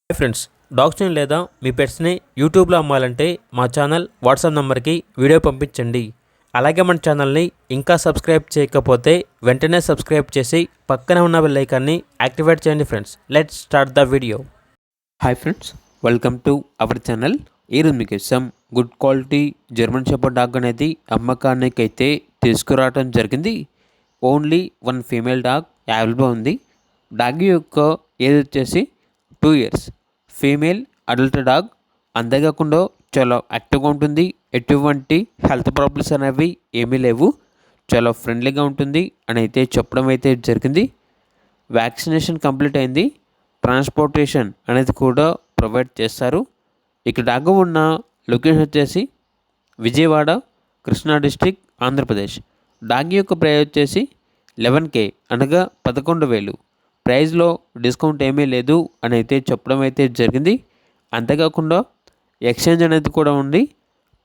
Hi friends, డాగ్స్ని లేదా మీ పెట్స్ని యూట్యూబ్లో అమ్మాలంటే మా ఛానల్ వాట్సాప్ నెంబర్కి వీడియో పంపించండి. అలాగే మన ఛానల్ని ఇంకా సబ్స్క్రైబ్ చేయకపోతే వెంటనే సబ్స్క్రైబ్ చేసి పక్కనే ఉన్న బెల్ ఐకాన్ని యాక్టివేట్ చేయండి. Friends, let's start the video. Hi friends, welcome to our channel. ఈరోజు మీకు some good quality German shepherd dog అనేది అమ్మకానికి అయితే తీసుకురావడం జరిగింది. Only one female dog available ఉంది. డాగ్ యొక్క ఏజ్ వచ్చేసి 2 years. Female adult dog. అంతేకాకుండా చాలా యాక్టివ్గా ఉంటుంది. ఎటువంటి హెల్త్ ప్రాబ్లమ్స్ అనేవి ఏమీ లేవు. చాలా ఫ్రెండ్లీగా ఉంటుంది అని అయితే చెప్పడం అయితే జరిగింది. వ్యాక్సినేషన్ కంప్లీట్ అయింది. ట్రాన్స్పోర్టేషన్ అనేది కూడా ప్రొవైడ్ చేస్తారు. ఇక్కడ డాగ్ ఉన్న లొకేషన్ వచ్చేసి విజయవాడ, కృష్ణా డిస్టిక్, ఆంధ్రప్రదేశ్. డాగ్ యొక్క ప్రైస్ వచ్చేసి 11K, అనగా 11,000. ప్రైస్లో డిస్కౌంట్ ఏమీ లేదు అని అయితే చెప్పడం అయితే జరిగింది. అంతేకాకుండా ఎక్స్చేంజ్ అనేది కూడా ఉంది.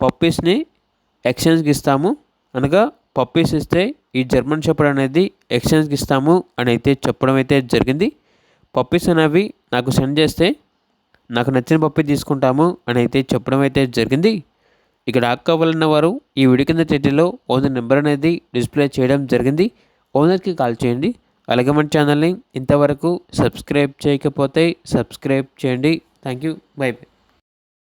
పప్పీస్ని ఎక్స్చేంజ్కి ఇస్తాము, అనగా పప్పీస్ ఇస్తే ఈ జర్మన్ షెపర్డ్ అనేది ఎక్స్చేంజ్కి ఇస్తాము అని అయితే చెప్పడం అయితే జరిగింది. పప్పీస్ అనేవి నాకు సెండ్ చేస్తే నాకు నచ్చిన పప్పీ తీసుకుంటాము అని అయితే చెప్పడం అయితే జరిగింది. ఇక్కడ కావాలన్న వారు ఈ వీడియో కింద టైటిల్లో ఓనర్ నెంబర్ అనేది డిస్ప్లే చేయడం జరిగింది. ఓనర్కి కాల్ చేయండి. అలాగే మన ఛానల్ని ఇంతవరకు సబ్స్క్రైబ్ చేయకపోతే సబ్స్క్రైబ్ చేయండి. Thank you. By by.